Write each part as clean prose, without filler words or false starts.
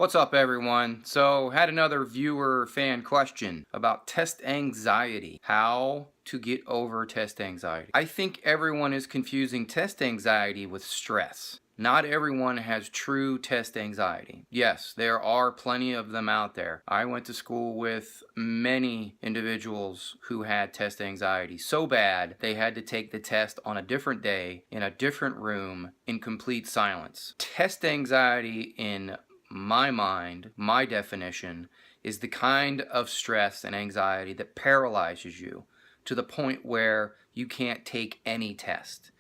What's up, everyone? So, had another viewer fan question about test anxiety. How to get over test anxiety. I think everyone is confusing test anxiety with stress. Not everyone has true test anxiety. Yes, there are plenty of them out there. I went to school with many individuals who had test anxiety so bad they had to take the test on a different day in a different room in complete silence. Test anxiety, in my mind, my definition, is the kind of stress and anxiety that paralyzes you to the point where you can't take any test.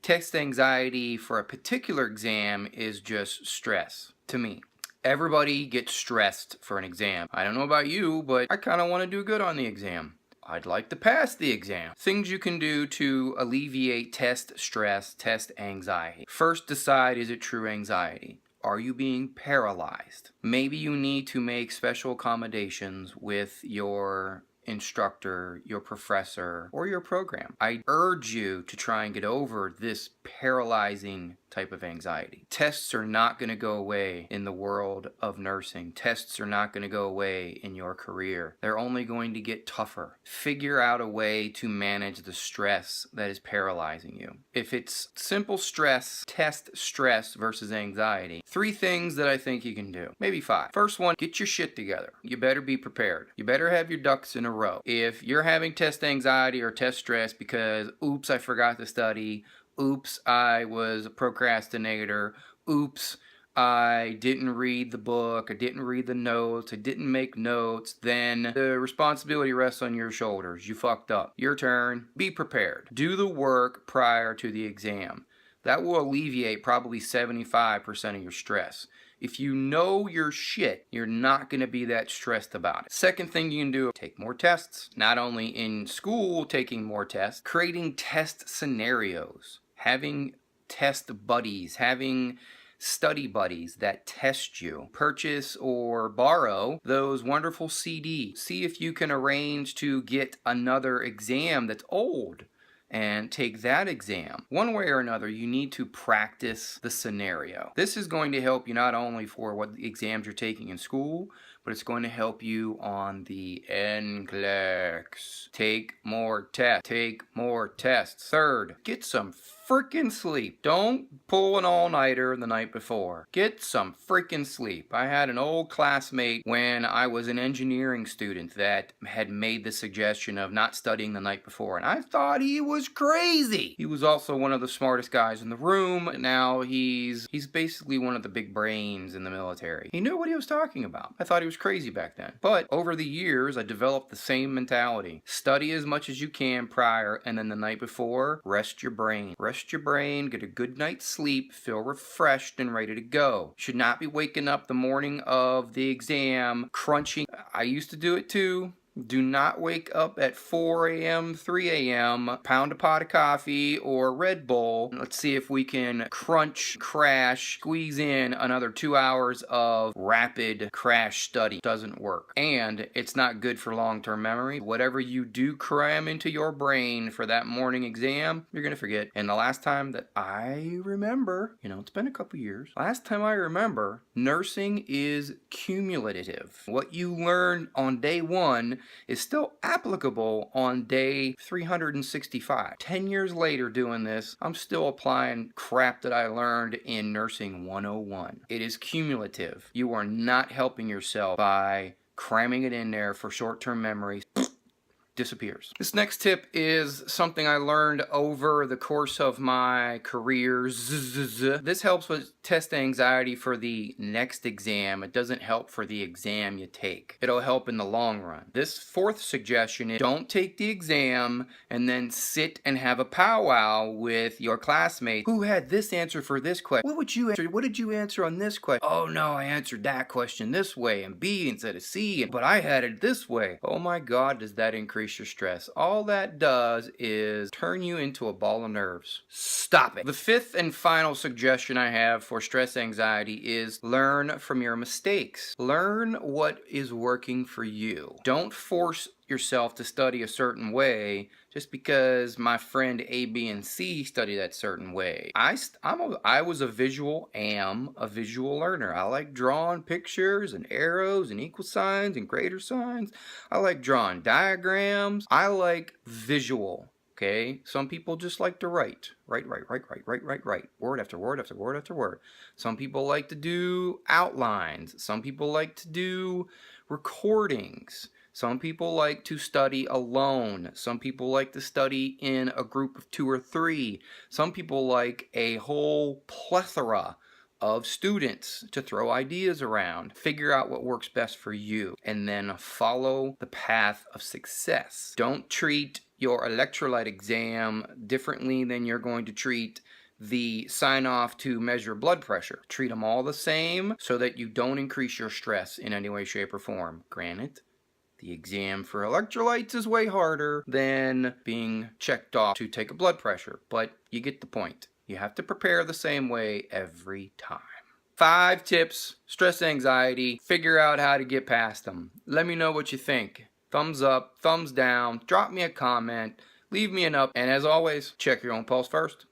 Test anxiety for a particular exam is just stress to me. Everybody gets stressed for an exam. I don't know about you, but I kind of want to do good on the exam. I'd like to pass the exam. Things you can do to alleviate test stress, test anxiety. First, decide, is it true anxiety? Are you being paralyzed? Maybe you need to make special accommodations with your instructor, your professor, or your program. I urge you to try and get over this paralyzing type of anxiety. Tests are not going to go away in the world of nursing. Tests are not going to go away in your career. They're only going to get tougher. Figure out a way to manage the stress that is paralyzing you. If it's simple stress, test stress versus anxiety, 3 things that I think you can do. Maybe 5. First one, get your shit together. You better be prepared. You better have your ducks in a row. If you're having test anxiety or test stress because, oops, I forgot to study, oops, I was a procrastinator, oops, I didn't read the book, I didn't read the notes, I didn't make notes, then the responsibility rests on your shoulders. You fucked up. Your turn. Be prepared. Do the work prior to the exam. That will alleviate probably 75% of your stress. If you know your shit, you're not going to be that stressed about it. Second thing you can do, take more tests. Not only in school taking more tests, creating test scenarios, having test buddies, having study buddies that test you. Purchase or borrow those wonderful CDs. See if you can arrange to get another exam that's old and take that exam. One way or another, you need to practice the scenario. This is going to help you not only for what exams you're taking in school, but it's going to help you on the NCLEX. Take more tests. Take more tests. Third, get some freaking sleep. Don't pull an all-nighter the night before. Get some freaking sleep. I had an old classmate when I was an engineering student that had made the suggestion of not studying the night before, and I thought he was crazy. He was also one of the smartest guys in the room. Now he's basically one of the big brains in the military. He knew what he was talking about. I thought he was crazy back then. But over the years, I developed the same mentality. Study as much as you can prior, and then the night before, rest your brain. Rest your brain, get a good night's sleep, feel refreshed and ready to go. Should not be waking up the morning of the exam crunching. I used to do it too. Do not wake up at 4 a.m., 3 a.m., pound a pot of coffee or Red Bull. Let's see if we can crunch, crash, squeeze in another 2 hours of rapid crash study. Doesn't work. And it's not good for long-term memory. Whatever you do cram into your brain for that morning exam, you're going to forget. And the last time that I remember, it's been a couple years, last time I remember, nursing is cumulative. What you learn on day 1 is still applicable on day 365. 10 years later doing this, I'm still applying crap that I learned in Nursing 101. It is cumulative. You are not helping yourself by cramming it in there for short-term memory. Disappears. This next tip is something I learned over the course of my career. This helps with test anxiety for the next exam. It doesn't help for the exam you take. It'll help in the long run. This 4th suggestion is don't take the exam and then sit and have a powwow with your classmate. Who had this answer for this question? What would you answer? What did you answer on this question? Oh no, I answered that question this way and B instead of C, but I had it this way. Oh my God, does that increase your stress? All that does is turn you into a ball of nerves. Stop it. The 5th and final suggestion I have for stress anxiety is learn from your mistakes. Learn what is working for you. Don't force yourself to study a certain way just because my friend A, B, and C study that certain way. I was a visual learner. I like drawing pictures and arrows and equal signs and greater signs. I like drawing diagrams. I like visual. Okay, some people just like to write, write, word after word after word after word. Some people like to do outlines. Some people like to do recordings. Some people like to study alone. Some people like to study in a group of 2 or 3. Some people like a whole plethora of students to throw ideas around. Figure out what works best for you and then follow the path of success. Don't treat your electrolyte exam differently than you're going to treat the sign-off to measure blood pressure. Treat them all the same so that you don't increase your stress in any way, shape, or form. Granted, the exam for electrolytes is way harder than being checked off to take a blood pressure, but you get the point. You have to prepare the same way every time. 5 tips, stress anxiety, figure out how to get past them. Let me know what you think. Thumbs up, thumbs down, drop me a comment, leave me an up, and as always, check your own pulse first.